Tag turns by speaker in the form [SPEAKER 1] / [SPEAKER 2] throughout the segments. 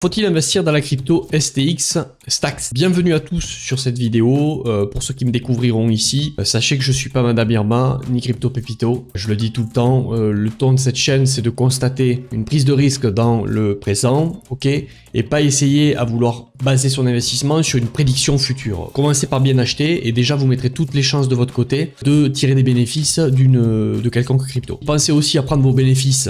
[SPEAKER 1] Faut-il investir dans la crypto STX Stacks? Bienvenue à tous sur cette vidéo. Pour ceux qui me découvriront ici, sachez que je suis pas Madame Irma ni Crypto Pépito. Je le dis tout le temps, le ton de cette chaîne c'est de constater une prise de risque dans le présent, ok, et pas essayer à vouloir baser son investissement sur une prédiction future. Commencez par bien acheter et déjà vous mettrez toutes les chances de votre côté de tirer des bénéfices de quelconque crypto. Pensez aussi à prendre vos bénéfices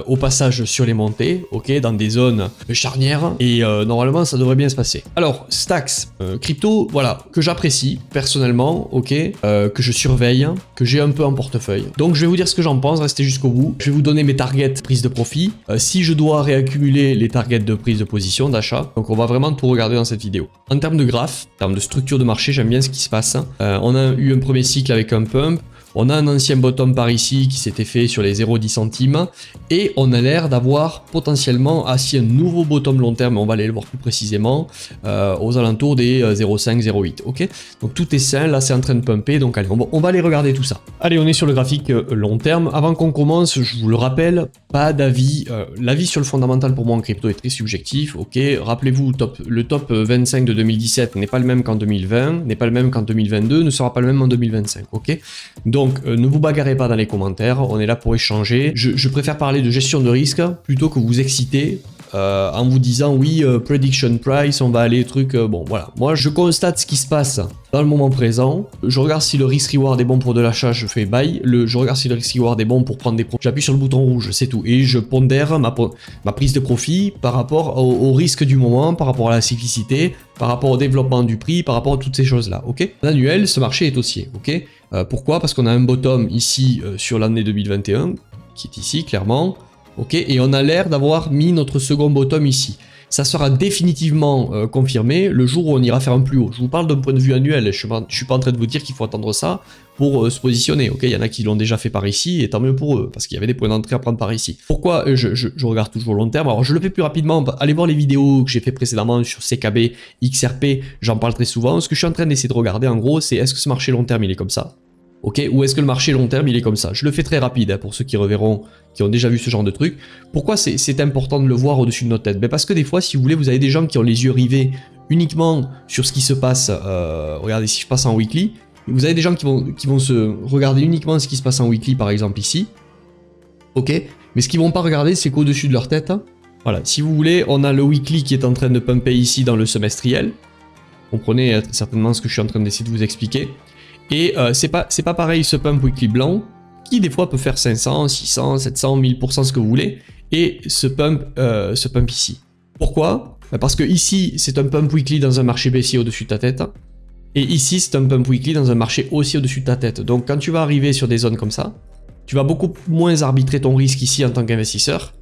[SPEAKER 1] au passage sur les montées, ok, dans des zones charnières. Et normalement ça devrait bien se passer. Alors Stacks, crypto, voilà, que j'apprécie personnellement, ok, que je surveille, que j'ai un peu en portefeuille. Donc je vais vous dire ce que j'en pense, restez jusqu'au bout. Je vais vous donner mes targets prise de profit, si je dois réaccumuler les targets de prise de position, d'achat. Donc on va vraiment tout regarder dans cette vidéo. En termes de graphe, en termes de structure de marché, j'aime bien ce qui se passe. On a eu un premier cycle avec un pump. On a un ancien bottom par ici qui s'était fait sur les 0,10 centimes et on a l'air d'avoir potentiellement assis un nouveau bottom long terme, on va aller le voir plus précisément, aux alentours des 0,5, 0,8, ok. Donc tout est sain, là c'est en train de pumper, donc allez, on va aller regarder tout ça. Allez, on est sur le graphique long terme. Avant qu'on commence, je vous le rappelle, pas d'avis, l'avis sur le fondamental pour moi en crypto est très subjectif, ok. Rappelez-vous, le top 25 de 2017 n'est pas le même qu'en 2020, n'est pas le même qu'en 2022, ne sera pas le même en 2025, ok. Donc ne vous bagarrez pas dans les commentaires, on est là pour échanger. Je préfère parler de gestion de risque plutôt que vous exciter en vous disant oui, prediction price, on va aller truc, bon voilà. Moi je constate ce qui se passe dans le moment présent, je regarde si le risk reward est bon pour de l'achat, je fais buy, je regarde si le risk reward est bon pour prendre des profits, j'appuie sur le bouton rouge, c'est tout. Et je pondère ma prise de profit par rapport au risque du moment, par rapport à la cyclicité, par rapport au développement du prix, par rapport à toutes ces choses là, ok. En annuel, ce marché est haussier, ok. Pourquoi? Parce qu'on a un bottom ici sur l'année 2021, qui est ici clairement, ok, et on a l'air d'avoir mis notre second bottom ici. Ça sera définitivement confirmé le jour où on ira faire un plus haut. Je vous parle d'un point de vue annuel, je suis pas en train de vous dire qu'il faut attendre ça pour se positionner, ok. Il y en a qui l'ont déjà fait par ici, et tant mieux pour eux, parce qu'il y avait des points d'entrée à prendre par ici. Pourquoi je regarde toujours long terme? Alors je le fais plus rapidement, allez voir les vidéos que j'ai fait précédemment sur CKB, XRP, j'en parle très souvent. Ce que je suis en train d'essayer de regarder en gros, c'est est-ce que ce marché long terme il est comme ça? Ok, ou est-ce que le marché long terme il est comme ça? Je le fais très rapide hein, pour ceux qui reverront, qui ont déjà vu ce genre de truc. Pourquoi c'est important de le voir au-dessus de notre tête? Ben parce que des fois, si vous voulez, vous avez des gens qui ont les yeux rivés uniquement sur ce qui se passe. Regardez, si je passe en weekly, vous avez des gens qui vont se regarder uniquement ce qui se passe en weekly, par exemple ici. Ok, mais ce qu'ils vont pas regarder, c'est qu'au-dessus de leur tête. Hein, voilà, si vous voulez, on a le weekly qui est en train de pumper ici dans le semestriel. Comprenez certainement ce que je suis en train d'essayer de vous expliquer. Et c'est pas pareil ce pump weekly blanc, qui des fois peut faire 500, 600, 700, 1000%, ce que vous voulez, et ce pump ici. Pourquoi? Parce que ici, c'est un pump weekly dans un marché baissier au-dessus de ta tête, et ici, c'est un pump weekly dans un marché haussier au-dessus de ta tête. Donc quand tu vas arriver sur des zones comme ça, tu vas beaucoup moins arbitrer ton risque ici en tant qu'investisseur,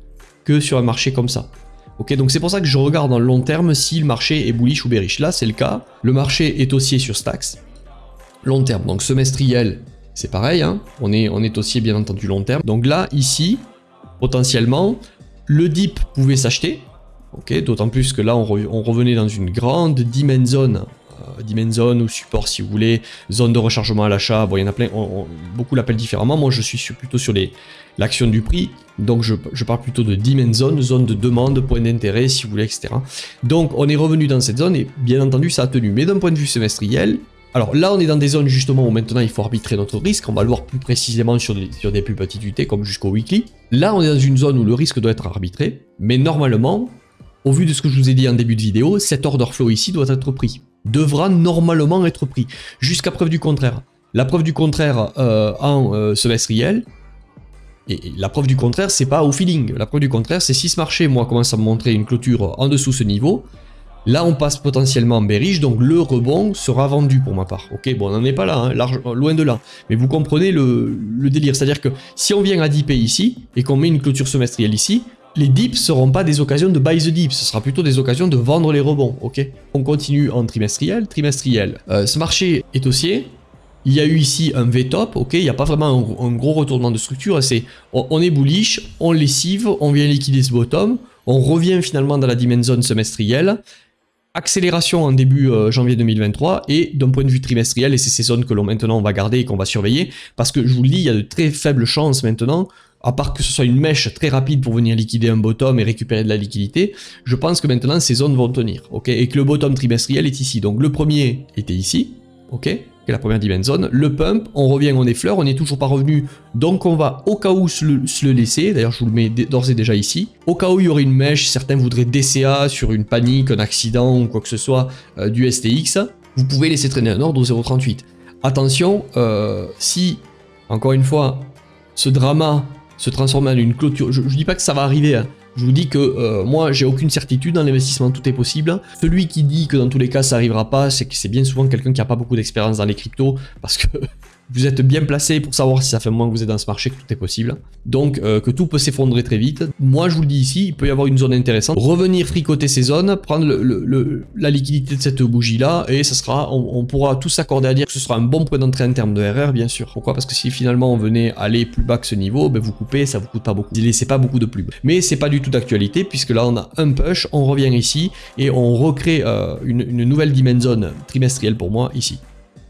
[SPEAKER 1] que sur un marché comme ça. Ok, donc c'est pour ça que je regarde dans le long terme si le marché est bullish ou bearish. Là, c'est le cas, le marché est haussier sur Stacks, long terme, donc semestriel, c'est pareil, hein. On est haussier bien entendu long terme. Donc là, ici, potentiellement, le dip pouvait s'acheter, ok, d'autant plus que là, on revenait dans une grande demand zone ou support si vous voulez, zone de rechargement à l'achat, bon, il y en a plein, beaucoup l'appellent différemment, moi je suis plutôt sur l'action du prix, donc je parle plutôt de demand zone de demande, point d'intérêt si vous voulez, etc. Donc on est revenu dans cette zone et bien entendu ça a tenu, mais d'un point de vue semestriel, alors là on est dans des zones justement où maintenant il faut arbitrer notre risque, on va le voir plus précisément sur des plus petites unités comme jusqu'au weekly. Là on est dans une zone où le risque doit être arbitré, mais normalement, au vu de ce que je vous ai dit en début de vidéo, cet order flow ici doit être pris, devra normalement être pris, jusqu'à preuve du contraire. La preuve du contraire en semestriel, et la preuve du contraire c'est pas au feeling, la preuve du contraire c'est si ce marché moi commence à me montrer une clôture en dessous ce niveau, là on passe potentiellement en bearish, donc le rebond sera vendu pour ma part. Ok, bon on n'en est pas là, hein, loin de là, mais vous comprenez le délire, c'est à dire que si on vient à dipper ici, et qu'on met une clôture semestrielle ici, les dips seront pas des occasions de buy the dip, ce sera plutôt des occasions de vendre les rebonds, ok. On continue en trimestriel, ce marché est haussier, il y a eu ici un V-top, ok, il n'y a pas vraiment un gros retournement de structure, c'est on est bullish, on lessive, on vient liquider ce bottom, on revient finalement dans la demand zone semestrielle, accélération en début janvier 2023 et d'un point de vue trimestriel, et c'est ces zones que maintenant on va garder et qu'on va surveiller, parce que je vous le dis, il y a de très faibles chances maintenant à part que ce soit une mèche très rapide pour venir liquider un bottom et récupérer de la liquidité, je pense que maintenant ces zones vont tenir, ok, et que le bottom trimestriel est ici. Donc le premier était ici, ok, qui est la première dimension zone. Le pump, on revient, on effleure, on n'est toujours pas revenu, donc on va au cas où se le laisser. D'ailleurs, je vous le mets d'ores et déjà ici. Au cas où il y aurait une mèche, certains voudraient DCA sur une panique, un accident ou quoi que ce soit du STX, vous pouvez laisser traîner un ordre au 0,38. Attention, si, encore une fois, ce drama se transforme en une clôture, je ne dis pas que ça va arriver, hein. Je vous dis que moi, j'ai aucune certitude dans l'investissement, tout est possible. Celui qui dit que dans tous les cas, ça n'arrivera pas, c'est que c'est bien souvent quelqu'un qui n'a pas beaucoup d'expérience dans les cryptos, parce que vous êtes bien placé pour savoir si ça fait un moment que vous êtes dans ce marché que tout est possible. Donc, que tout peut s'effondrer très vite. Moi, je vous le dis ici, il peut y avoir une zone intéressante. Revenir fricoter ces zones, prendre la liquidité de cette bougie-là, et ça sera, on pourra tous s'accorder à dire que ce sera un bon point d'entrée en termes de RR, bien sûr. Pourquoi? Parce que si finalement on venait aller plus bas que ce niveau, ben vous coupez, ça vous coûte pas beaucoup. Vous ne laissez pas beaucoup de pub. Mais c'est pas du tout d'actualité, puisque là on a un push, on revient ici, et on recrée une nouvelle dimension trimestrielle pour moi ici.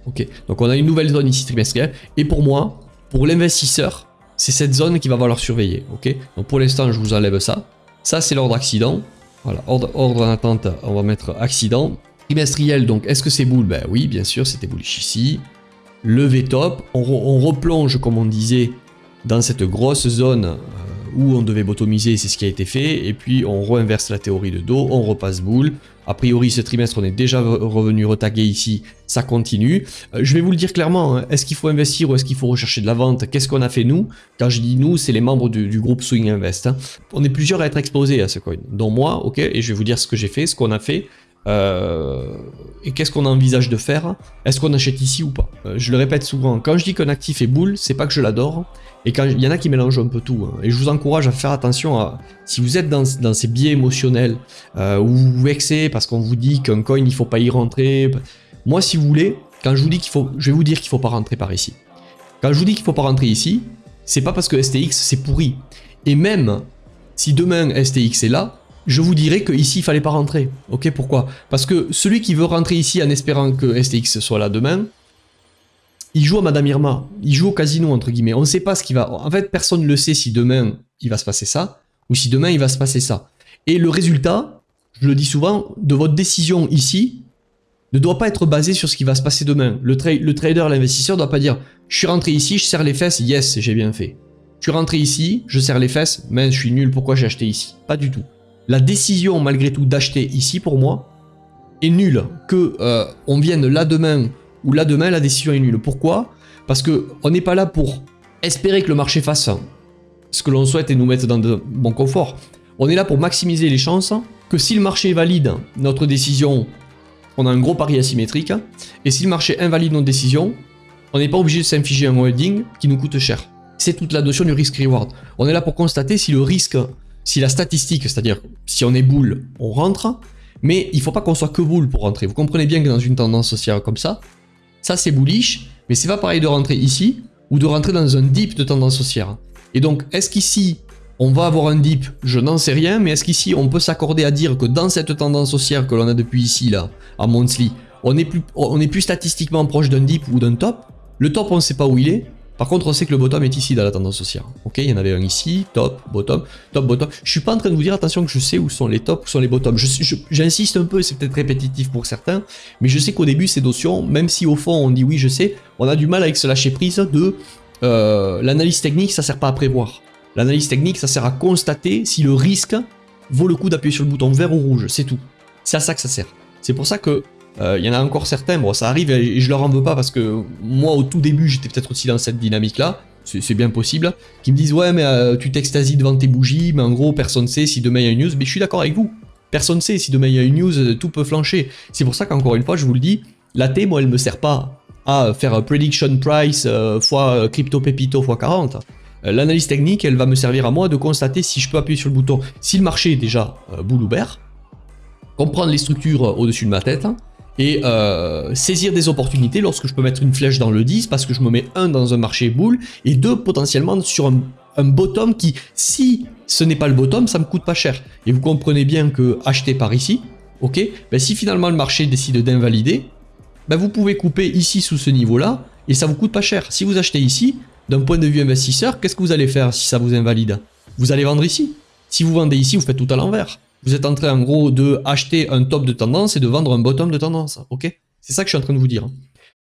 [SPEAKER 1] Ok, donc on a une nouvelle zone ici trimestrielle, et pour moi, pour l'investisseur, c'est cette zone qui va falloir surveiller, ok. Donc pour l'instant, je vous enlève ça. Ça, c'est l'ordre accident. Voilà, ordre en attente, on va mettre accident. Trimestriel, donc est-ce que c'est bull? Ben oui, bien sûr, c'était bullish ici. Levé top, on replonge, comme on disait, dans cette grosse zone où on devait bottomiser, c'est ce qui a été fait, et puis on réinverse la théorie de dos, on repasse boule. A priori, ce trimestre, on est déjà revenu retaguer ici, ça continue. Je vais vous le dire clairement, hein, est-ce qu'il faut investir ou est-ce qu'il faut rechercher de la vente? Qu'est-ce qu'on a fait nous? Quand je dis nous, c'est les membres du groupe Swing Invest. Hein. On est plusieurs à être exposés à ce coin, dont moi, ok, et je vais vous dire ce que j'ai fait, ce qu'on a fait. Et qu'est-ce qu'on envisage de faire? Est-ce qu'on achète ici ou pas? Je le répète souvent, quand je dis qu'un actif est bull, c'est pas que je l'adore, et quand il y en a qui mélangent un peu tout, hein. Et je vous encourage à faire attention à, si vous êtes dans ces biais émotionnels, où vous vous vexez parce qu'on vous dit qu'un coin il faut pas y rentrer, moi si vous voulez, quand je vous dis qu'il faut, je vais vous dire qu'il faut pas rentrer par ici. Quand je vous dis qu'il faut pas rentrer ici, c'est pas parce que STX c'est pourri, et même si demain STX est là, je vous dirais qu'ici il fallait pas rentrer. Ok, pourquoi? Parce que celui qui veut rentrer ici en espérant que STX soit là demain, il joue à Madame Irma, il joue au casino entre guillemets. On ne sait pas ce qui va... En fait, personne ne le sait si demain il va se passer ça, ou si demain il va se passer ça. Et le résultat, je le dis souvent, de votre décision ici, ne doit pas être basé sur ce qui va se passer demain. Le trader, l'investisseur ne doit pas dire « Je suis rentré ici, je serre les fesses, yes, j'ai bien fait. Je suis rentré ici, je serre les fesses, mais je suis nul, pourquoi j'ai acheté ici ?» Pas du tout. La décision, malgré tout, d'acheter ici, pour moi, est nulle. Que on vienne là demain ou là demain, la décision est nulle. Pourquoi? Parce qu'on n'est pas là pour espérer que le marché fasse ce que l'on souhaite et nous mette dans de bon confort. On est là pour maximiser les chances que si le marché valide notre décision, on a un gros pari asymétrique. Et si le marché invalide notre décision, on n'est pas obligé de s'infliger un holding qui nous coûte cher. C'est toute la notion du risk-reward. On est là pour constater si le risque... Si la statistique, c'est-à-dire si on est bull, on rentre, mais il ne faut pas qu'on soit que bull pour rentrer. Vous comprenez bien que dans une tendance haussière comme ça c'est bullish, mais c'est pas pareil de rentrer ici ou de rentrer dans un dip de tendance haussière. Et donc, est-ce qu'ici, on va avoir un dip? Je n'en sais rien, mais est-ce qu'ici, on peut s'accorder à dire que dans cette tendance haussière que l'on a depuis ici, là, à monthly, on est plus statistiquement proche d'un dip ou d'un top? Le top, on ne sait pas où il est. Par contre, on sait que le bottom est ici dans la tendance haussière. Ok, il y en avait un ici, top, bottom. Je suis pas en train de vous dire, attention, que je sais où sont les tops, où sont les bottoms. J'insiste un peu, c'est peut-être répétitif pour certains, mais je sais qu'au début, ces notions, même si au fond, on dit oui, je sais, on a du mal avec ce lâcher prise de l'analyse technique, ça sert pas à prévoir. L'analyse technique, ça sert à constater si le risque vaut le coup d'appuyer sur le bouton vert ou rouge, c'est tout. C'est à ça que ça sert. C'est pour ça que il y en a encore certains, bon ça arrive et je leur en veux pas parce que moi au tout début j'étais peut-être aussi dans cette dynamique là, c'est bien possible, qui me disent ouais mais tu t'extasies devant tes bougies, mais en gros personne sait si demain il y a une news, mais je suis d'accord avec vous, personne ne sait si demain il y a une news, tout peut flancher. C'est pour ça qu'encore une fois je vous le dis, la T moi elle me sert pas à faire prediction price fois crypto pépito fois 40. L'analyse technique elle va me servir à moi de constater si je peux appuyer sur le bouton, si le marché est déjà bull ou bear, comprendre les structures au-dessus de ma tête, et saisir des opportunités lorsque je peux mettre une flèche dans le 10 parce que je me mets 1 dans un marché bull et 2 potentiellement sur un bottom qui, si ce n'est pas le bottom, ça me coûte pas cher. Et vous comprenez bien que acheter par ici, ok, ben si finalement le marché décide d'invalider, ben vous pouvez couper ici sous ce niveau là et ça vous coûte pas cher. Si vous achetez ici, d'un point de vue investisseur, qu'est-ce que vous allez faire si ça vous invalide? Vous allez vendre ici. Si vous vendez ici, vous faites tout à l'envers. Vous êtes en train en gros de acheter un top de tendance et de vendre un bottom de tendance. Ok? C'est ça que je suis en train de vous dire.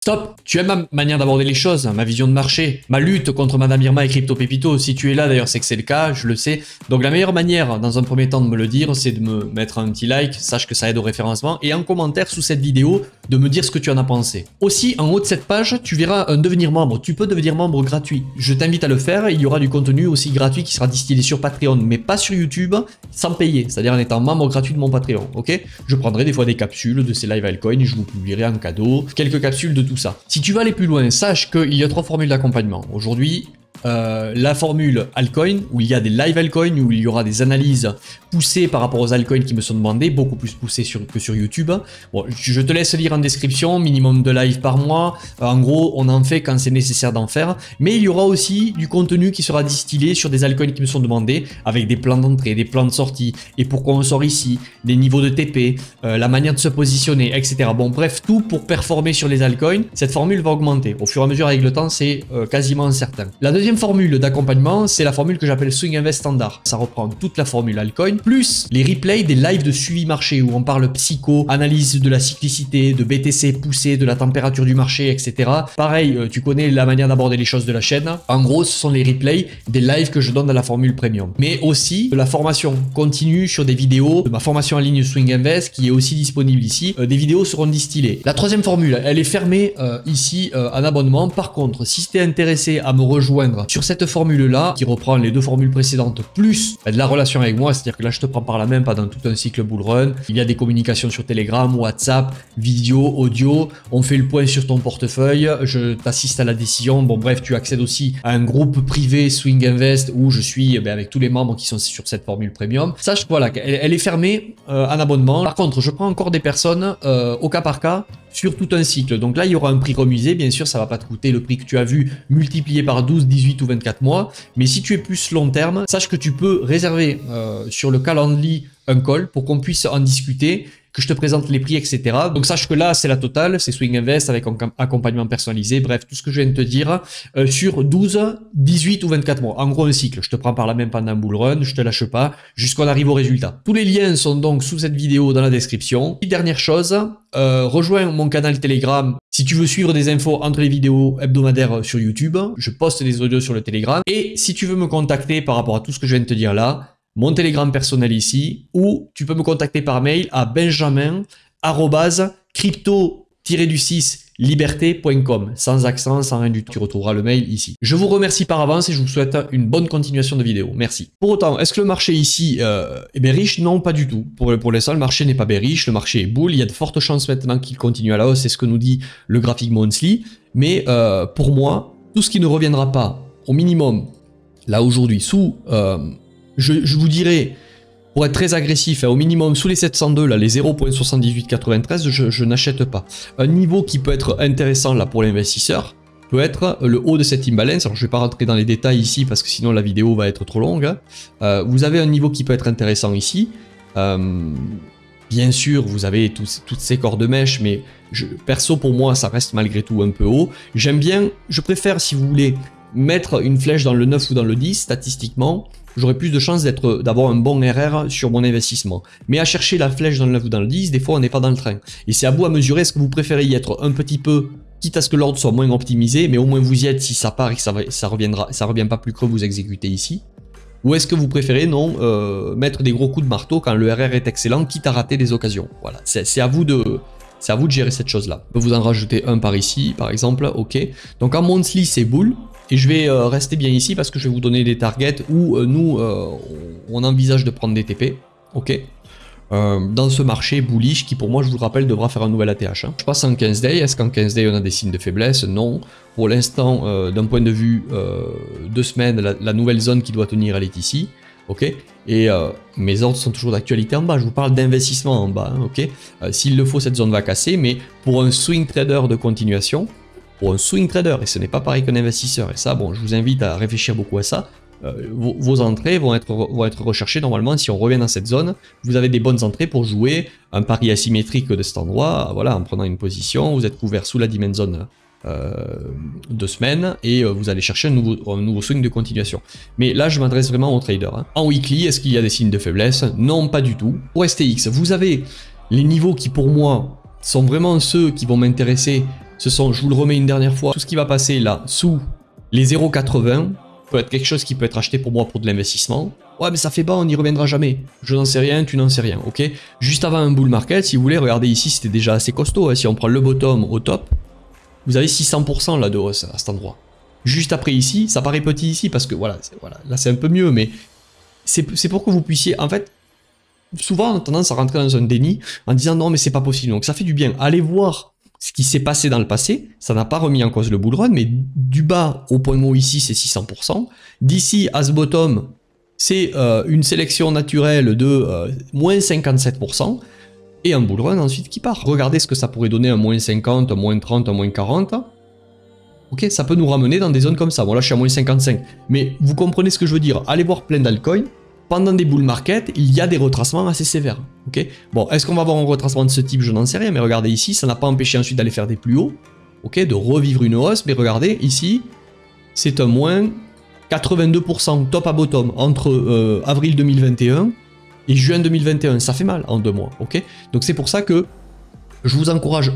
[SPEAKER 1] Stop! Tu aimes ma manière d'aborder les choses, ma vision de marché, ma lutte contre Madame Irma et Crypto Pépito. Si tu es là d'ailleurs, c'est que c'est le cas, je le sais. Donc la meilleure manière, dans un premier temps, de me le dire, c'est de me mettre un petit like, sache que ça aide au référencement, et en commentaire sous cette vidéo, de me dire ce que tu en as pensé. Aussi, en haut de cette page, tu verras un devenir membre. Tu peux devenir membre gratuit. Je t'invite à le faire, il y aura du contenu aussi gratuit qui sera distillé sur Patreon, mais pas sur YouTube, sans payer, c'est-à-dire en étant membre gratuit de mon Patreon, ok? Je prendrai des fois des capsules de ces live altcoins, et je vous publierai en cadeau quelques capsules de tout ça. Si tu veux aller plus loin, sache qu'il y a 3 formules d'accompagnement. Aujourd'hui, la formule altcoin, où il y a des live altcoins, où il y aura des analyses poussées par rapport aux altcoins qui me sont demandées, beaucoup plus poussées que sur YouTube. Bon, je te laisse lire en description, minimum de live par mois. En gros, on en fait quand c'est nécessaire d'en faire. Mais il y aura aussi du contenu qui sera distillé sur des altcoins qui me sont demandés, avec des plans d'entrée, des plans de sortie, et pourquoi on sort ici, des niveaux de TP, la manière de se positionner, etc. Bon, bref, tout pour performer sur les altcoins. Cette formule va augmenter. Au fur et à mesure avec le temps, c'est quasiment certain. La deuxième formule d'accompagnement, c'est la formule que j'appelle Swing Invest Standard. Ça reprend toute la formule altcoin, plus les replays des lives de suivi marché où on parle psycho, analyse de la cyclicité, de BTC poussé, de la température du marché, etc. Pareil, tu connais la manière d'aborder les choses de la chaîne. En gros, ce sont les replays des lives que je donne dans la formule premium. Mais aussi de la formation continue sur des vidéos, de ma formation en ligne Swing Invest qui est aussi disponible ici. Des vidéos seront distillées. La troisième formule, elle est fermée ici en abonnement. Par contre, si tu es intéressé à me rejoindre sur cette formule-là, qui reprend les 2 formules précédentes, plus de la relation avec moi, c'est-à-dire que là, je te prends par la main pendant tout un cycle bull run. Il y a des communications sur Telegram, WhatsApp, vidéo, audio. On fait le point sur ton portefeuille. Je t'assiste à la décision. Bon, bref, tu accèdes aussi à un groupe privé Swing Invest où je suis avec tous les membres qui sont sur cette formule premium. Sache que voilà, elle est fermée en abonnement. Par contre, je prends encore des personnes au cas par cas sur tout un cycle. Donc là, il y aura un prix remisé. Bien sûr, ça va pas te coûter le prix que tu as vu multiplié par 12, 18 ou 24 mois. Mais si tu es plus long terme, sache que tu peux réserver sur le Calendly un call pour qu'on puisse en discuter, que je te présente les prix, etc. Donc sache que là, c'est la totale, c'est Swing Invest avec un accompagnement personnalisé, bref, tout ce que je viens de te dire, sur 12, 18 ou 24 mois. En gros, un cycle. Je te prends par la main pendant un bull run, je te lâche pas, jusqu'on arrive au résultat. Tous les liens sont donc sous cette vidéo dans la description. Et dernière chose, rejoins mon canal Telegram si tu veux suivre des infos entre les vidéos hebdomadaires sur YouTube. Je poste des audios sur le Telegram. Et si tu veux me contacter par rapport à tout ce que je viens de te dire là, mon Telegram personnel ici, ou tu peux me contacter par mail à benjamin@crypto-du6liberté.com, sans accent, sans rien du tout. Tu retrouveras le mail ici. Je vous remercie par avance et je vous souhaite une bonne continuation de vidéo. Merci. Pour autant, est-ce que le marché ici est bearish? Non, pas du tout. Pour l'instant, le marché n'est pas bearish, le marché est bull. Il y a de fortes chances maintenant qu'il continue à la hausse, c'est ce que nous dit le graphique monthly. Mais pour moi, tout ce qui ne reviendra pas au minimum, là aujourd'hui, sous... Je vous dirais, pour être très agressif, au minimum sous les 702, là, les 0.7893, je n'achète pas. Un niveau qui peut être intéressant là pour l'investisseur peut être le haut de cette imbalance. Alors je ne vais pas rentrer dans les détails ici parce que sinon la vidéo va être trop longue. Vous avez un niveau qui peut être intéressant ici. Bien sûr, vous avez toutes ces cordes de mèche, mais perso pour moi, ça reste malgré tout un peu haut. J'aime bien, je préfère si vous voulez mettre une flèche dans le 9 ou dans le 10, statistiquement, j'aurai plus de chances d'avoir un bon RR sur mon investissement. Mais à chercher la flèche dans le 9 ou dans le 10, des fois on n'est pas dans le train. Et c'est à vous à mesurer, est-ce que vous préférez y être un petit peu, quitte à ce que l'ordre soit moins optimisé, mais au moins vous y êtes si ça part et que ça revient pas plus creux, vous exécutez ici. Ou est-ce que vous préférez non mettre des gros coups de marteau quand le RR est excellent, quitte à rater des occasions. Voilà, c'est à vous de gérer cette chose-là. Je peux vous en rajouter un par ici, par exemple, ok. Donc en monthly, c'est bull. Et je vais rester bien ici parce que je vais vous donner des targets où nous, on envisage de prendre des TP, ok, dans ce marché bullish qui pour moi, je vous le rappelle, devra faire un nouvel ATH. Hein. Je passe en 15 days, est-ce qu'en 15 days on a des signes de faiblesse? Non. Pour l'instant, d'un point de vue 2 semaines, la nouvelle zone qui doit tenir, elle est ici, ok. Et mes ordres sont toujours d'actualité en bas, je vous parle d'investissement en bas, hein, ok. S'il le faut, cette zone va casser, mais pour un swing trader de continuation, pour un swing trader, et ce n'est pas pareil qu'un investisseur, et ça, bon, je vous invite à réfléchir beaucoup à ça, vos entrées vont être recherchées normalement si on revient dans cette zone, vous avez des bonnes entrées pour jouer un pari asymétrique de cet endroit, voilà, en prenant une position, vous êtes couvert sous la dimension zone 2 semaines et vous allez chercher un nouveau swing de continuation. Mais là, je m'adresse vraiment aux traders. Hein. En weekly, est-ce qu'il y a des signes de faiblesse? Non, pas du tout. Pour STX, vous avez les niveaux qui, pour moi, sont vraiment ceux qui vont m'intéresser. Ce sont, je vous le remets une dernière fois, tout ce qui va passer là, sous les 0,80 peut être quelque chose qui peut être acheté pour moi pour de l'investissement. Ouais, mais ça fait bas, on n'y reviendra jamais. Je n'en sais rien, tu n'en sais rien, ok? Juste avant un bull market, si vous voulez, regardez ici, c'était déjà assez costaud. Hein. Si on prend le bottom au top, vous avez 600% là de hausse à cet endroit. Juste après ici, ça paraît petit ici parce que voilà là c'est un peu mieux, mais c'est pour que vous puissiez, en fait, souvent on a tendance à rentrer dans un déni en disant non mais c'est pas possible, donc ça fait du bien. Allez voir ce qui s'est passé dans le passé, ça n'a pas remis en cause le bull run, mais du bas au point mot ici c'est 600%, d'ici à ce bottom c'est une sélection naturelle de moins 57%, et un bull run ensuite qui part. Regardez ce que ça pourrait donner un moins 50, un moins 30, un moins 40. Ok, ça peut nous ramener dans des zones comme ça. Bon là je suis à moins 55, mais vous comprenez ce que je veux dire. Allez voir plein d'altcoins. Pendant des bull market, il y a des retracements assez sévères. Ok, bon, est-ce qu'on va avoir un retracement de ce type? Je n'en sais rien, mais regardez ici, ça n'a pas empêché ensuite d'aller faire des plus hauts. Ok, de revivre une hausse, mais regardez ici, c'est un moins 82% top à bottom entre avril 2021 et juin 2021, ça fait mal en 2 mois, ok? Donc c'est pour ça que je vous encourage,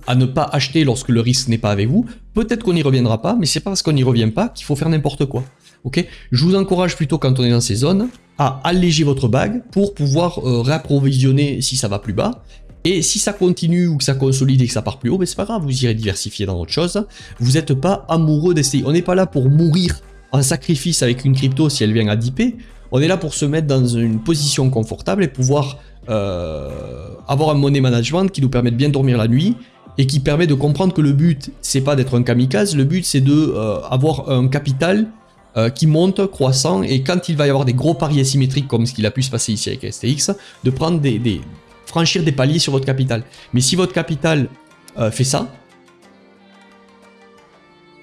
[SPEAKER 1] à ne pas acheter lorsque le risque n'est pas avec vous. Peut-être qu'on n'y reviendra pas, mais c'est pas parce qu'on n'y revient pas qu'il faut faire n'importe quoi, ok? Je vous encourage plutôt, quand on est dans ces zones, à alléger votre bague pour pouvoir réapprovisionner si ça va plus bas. Et si ça continue ou que ça consolide et que ça part plus haut, ben c'est pas grave, vous irez diversifier dans autre chose. Vous n'êtes pas amoureux d'STI. On n'est pas là pour mourir en sacrifice avec une crypto si elle vient à dipper. On est là pour se mettre dans une position confortable et pouvoir avoir un money management qui nous permet de bien dormir la nuit et qui permet de comprendre que le but, c'est pas d'être un kamikaze, le but c'est de avoir un capital qui monte, croissant, et quand il va y avoir des gros paris asymétriques comme ce qu'il a pu se passer ici avec STX, de prendre franchir des paliers sur votre capital. Mais si votre capital fait ça,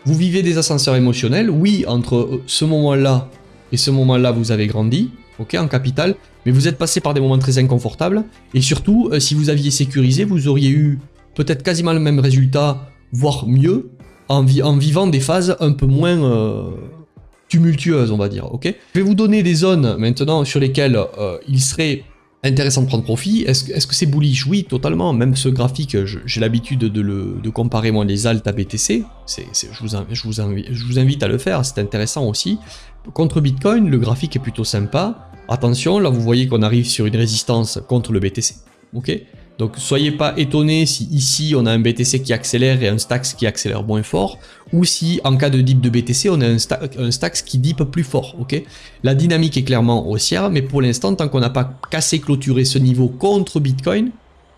[SPEAKER 1] vous vivez des ascenseurs émotionnels. Oui, entre ce moment-là et ce moment-là, vous avez grandi, ok, en capital, mais vous êtes passé par des moments très inconfortables, et surtout, si vous aviez sécurisé, vous auriez eu peut-être quasiment le même résultat, voire mieux, en vivant des phases un peu moins tumultueuses, on va dire, ok. Je vais vous donner des zones, maintenant, sur lesquelles il serait intéressant de prendre profit. Est-ce que c'est bullish? Oui, totalement. Même ce graphique, j'ai l'habitude de comparer moi les alt à BTC. Je vous invite à le faire, c'est intéressant aussi. Contre Bitcoin, le graphique est plutôt sympa. Attention, là vous voyez qu'on arrive sur une résistance contre le BTC. Ok, donc soyez pas étonnés si ici on a un BTC qui accélère et un Stax qui accélère moins fort, ou si en cas de dip de BTC on a un Stax qui dip plus fort. Ok, la dynamique est clairement haussière, mais pour l'instant, tant qu'on n'a pas cassé, clôturé ce niveau contre Bitcoin,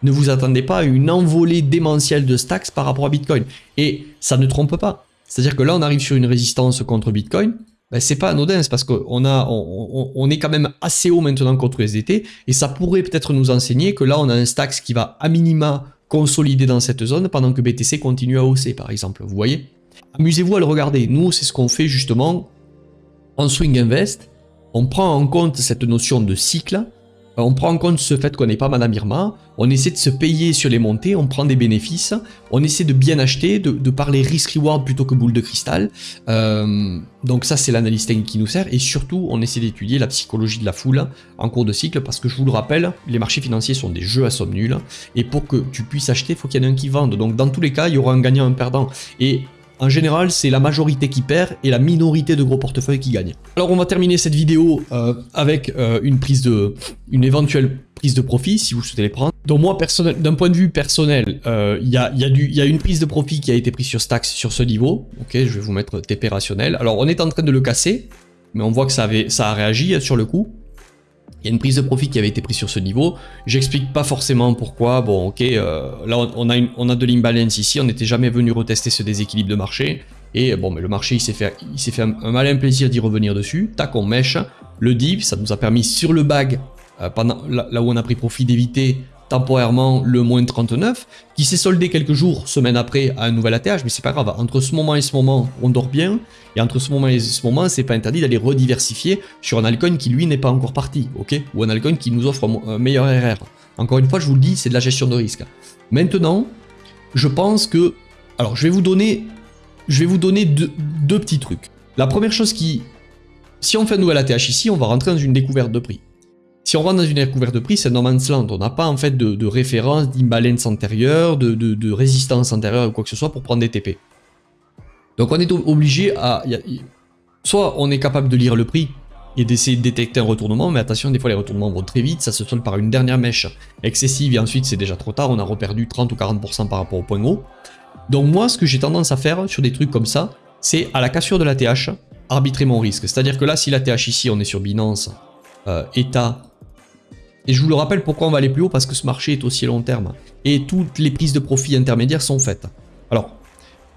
[SPEAKER 1] ne vous attendez pas à une envolée démentielle de Stax par rapport à Bitcoin. Et ça ne trompe pas. C'est-à-dire que là on arrive sur une résistance contre Bitcoin. Ben, c'est pas anodin, c'est parce qu'on est quand même assez haut maintenant contre USDT, et ça pourrait peut-être nous enseigner que là on a un Stax qui va à minima consolider dans cette zone pendant que BTC continue à hausser par exemple, vous voyez. Amusez-vous à le regarder, nous c'est ce qu'on fait justement en Swing Invest, on prend en compte cette notion de cycle, on prend en compte ce fait qu'on n'est pas Madame Irma, on essaie de se payer sur les montées, on prend des bénéfices, on essaie de bien acheter, de parler risk-reward plutôt que boule de cristal. Donc ça c'est l'analyse technique qui nous sert, et surtout on essaie d'étudier la psychologie de la foule en cours de cycle, parce que je vous le rappelle, les marchés financiers sont des jeux à somme nulle, et pour que tu puisses acheter, il faut qu'il y en ait un qui vende. Donc dans tous les cas, il y aura un gagnant, un perdant. Et en général, c'est la majorité qui perd et la minorité de gros portefeuilles qui gagnent. Alors on va terminer cette vidéo avec une éventuelle prise de profit si vous souhaitez les prendre. Donc moi, d'un point de vue personnel, il y a une prise de profit qui a été prise sur Stax sur ce niveau. Ok, je vais vous mettre TP rationnel. Alors on est en train de le casser, mais on voit que ça a réagi sur le coup. Il y a une prise de profit qui avait été prise sur ce niveau. J'explique pas forcément pourquoi. Bon, ok, là on a de l'imbalance ici. On n'était jamais venu retester ce déséquilibre de marché. Et bon, mais le marché il s'est fait un malin plaisir d'y revenir dessus. Tac, on mèche. Le dip, ça nous a permis sur le bag, là où on a pris profit, d'éviter temporairement le moins 39, qui s'est soldé quelques jours, semaines après, à un nouvel ATH, mais c'est pas grave, entre ce moment et ce moment, on dort bien, et entre ce moment et ce moment, c'est pas interdit d'aller rediversifier sur un altcoin qui lui n'est pas encore parti, ok, ou un altcoin qui nous offre un meilleur RR. Encore une fois, je vous le dis, c'est de la gestion de risque. Maintenant, je pense que Alors, je vais vous donner deux petits trucs. La première chose si on fait un nouvel ATH ici, on va rentrer dans une découverte de prix. Si on rentre dans une découverte de prix, c'est no man's land. On n'a pas en fait de référence, d'imbalance antérieure, de résistance antérieure ou quoi que ce soit pour prendre des TP. Donc on est obligé à... Soit on est capable de lire le prix et d'essayer de détecter un retournement, mais attention, des fois les retournements vont très vite, ça se solde par une dernière mèche excessive et ensuite c'est déjà trop tard, on a reperdu 30 ou 40% par rapport au point haut. Donc moi, ce que j'ai tendance à faire sur des trucs comme ça, c'est à la cassure de l'ATH, arbitrer mon risque. C'est-à-dire que là, si l'ATH ici, on est sur Binance, État, et je vous le rappelle pourquoi on va aller plus haut, parce que ce marché est aussi long terme, et toutes les prises de profit intermédiaires sont faites. Alors,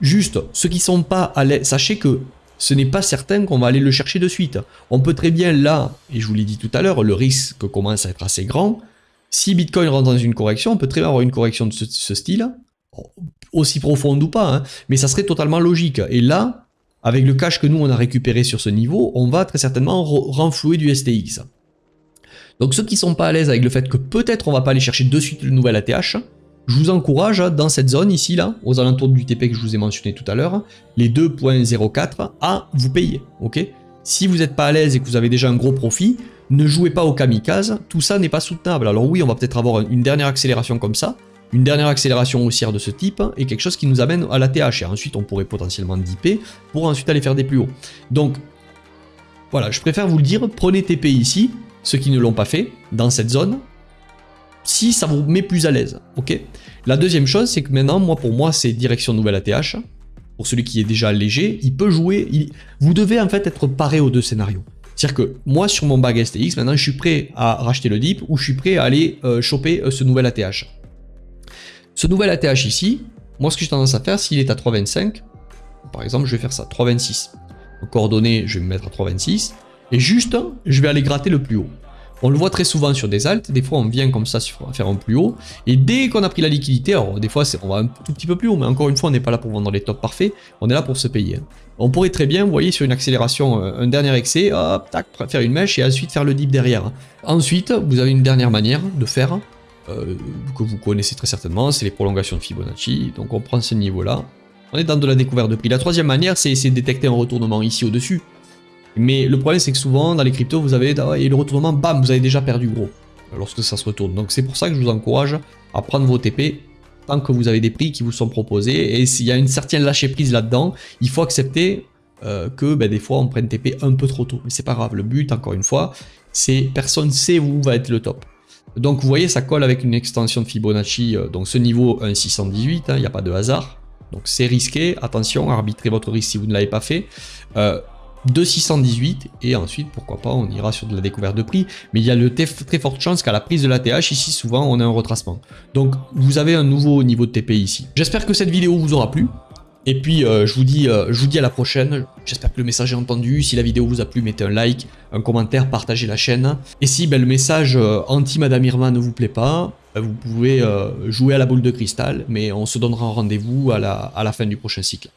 [SPEAKER 1] juste, ceux qui sont pas à l'aise, sachez que ce n'est pas certain qu'on va aller le chercher de suite. On peut très bien là, et je vous l'ai dit tout à l'heure, le risque commence à être assez grand. Si Bitcoin rentre dans une correction, on peut très bien avoir une correction de ce style, aussi profonde ou pas, hein, mais ça serait totalement logique. Et là, avec le cash que nous on a récupéré sur ce niveau, on va très certainement renflouer du STX. Donc ceux qui sont pas à l'aise avec le fait que peut-être on va pas aller chercher de suite le nouvel ATH, je vous encourage dans cette zone ici, là, aux alentours du TP que je vous ai mentionné tout à l'heure, les 2.04 à vous payer, ok? Si vous n'êtes pas à l'aise et que vous avez déjà un gros profit, ne jouez pas au kamikaze, tout ça n'est pas soutenable. Alors oui, on va peut-être avoir une dernière accélération comme ça, une dernière accélération haussière de ce type, et quelque chose qui nous amène à l'ATH, et ensuite on pourrait potentiellement dipper pour ensuite aller faire des plus hauts. Donc, voilà, je préfère vous le dire, prenez TP ici, ceux qui ne l'ont pas fait, dans cette zone, si ça vous met plus à l'aise, ok? La deuxième chose, c'est que maintenant, pour moi, c'est direction nouvelle ATH. Pour celui qui est déjà léger, il peut jouer, vous devez en fait être paré aux deux scénarios. C'est-à-dire que moi, sur mon bag STX, maintenant, je suis prêt à racheter le dip ou je suis prêt à aller choper ce nouvel ATH. Ce nouvel ATH ici, moi, ce que j'ai tendance à faire, s'il est à 3.25, par exemple, je vais faire ça, 3.26. Donc, coordonnées, je vais me mettre à 3.26. Et juste, je vais aller gratter le plus haut. On le voit très souvent sur des alts, des fois on vient comme ça faire un plus haut, et dès qu'on a pris la liquidité, alors des fois on va un tout petit peu plus haut, mais encore une fois on n'est pas là pour vendre les tops parfaits, on est là pour se payer. On pourrait très bien, vous voyez, sur une accélération, un dernier excès, hop, tac, faire une mèche et ensuite faire le dip derrière. Ensuite, vous avez une dernière manière de faire, que vous connaissez très certainement, c'est les prolongations de Fibonacci, donc on prend ce niveau-là, on est dans de la découverte de prix. La troisième manière, c'est essayer de détecter un retournement ici au-dessus. Mais le problème c'est que souvent dans les cryptos vous avez et le retournement, bam, vous avez déjà perdu gros lorsque ça se retourne. Donc c'est pour ça que je vous encourage à prendre vos TP tant que vous avez des prix qui vous sont proposés. Et s'il y a une certaine lâcher prise là-dedans, il faut accepter que des fois on prenne TP un peu trop tôt. Mais c'est pas grave, le but encore une fois, c'est personne sait où va être le top. Donc vous voyez ça colle avec une extension de Fibonacci, donc ce niveau 1.618, il n'y a pas de hasard. Donc c'est risqué, attention, arbitrez votre risque si vous ne l'avez pas fait. 2.618 et ensuite pourquoi pas on ira sur de la découverte de prix, mais il y a de très forte chance qu'à la prise de l'ATH ici souvent on a un retracement. Donc vous avez un nouveau niveau de TP ici. J'espère que cette vidéo vous aura plu et puis je vous dis à la prochaine. J'espère que le message est entendu. Si la vidéo vous a plu, mettez un like, un commentaire, partagez la chaîne, et si le message anti Madame Irma ne vous plaît pas, vous pouvez jouer à la boule de cristal, mais on se donnera un rendez-vous à la fin du prochain cycle.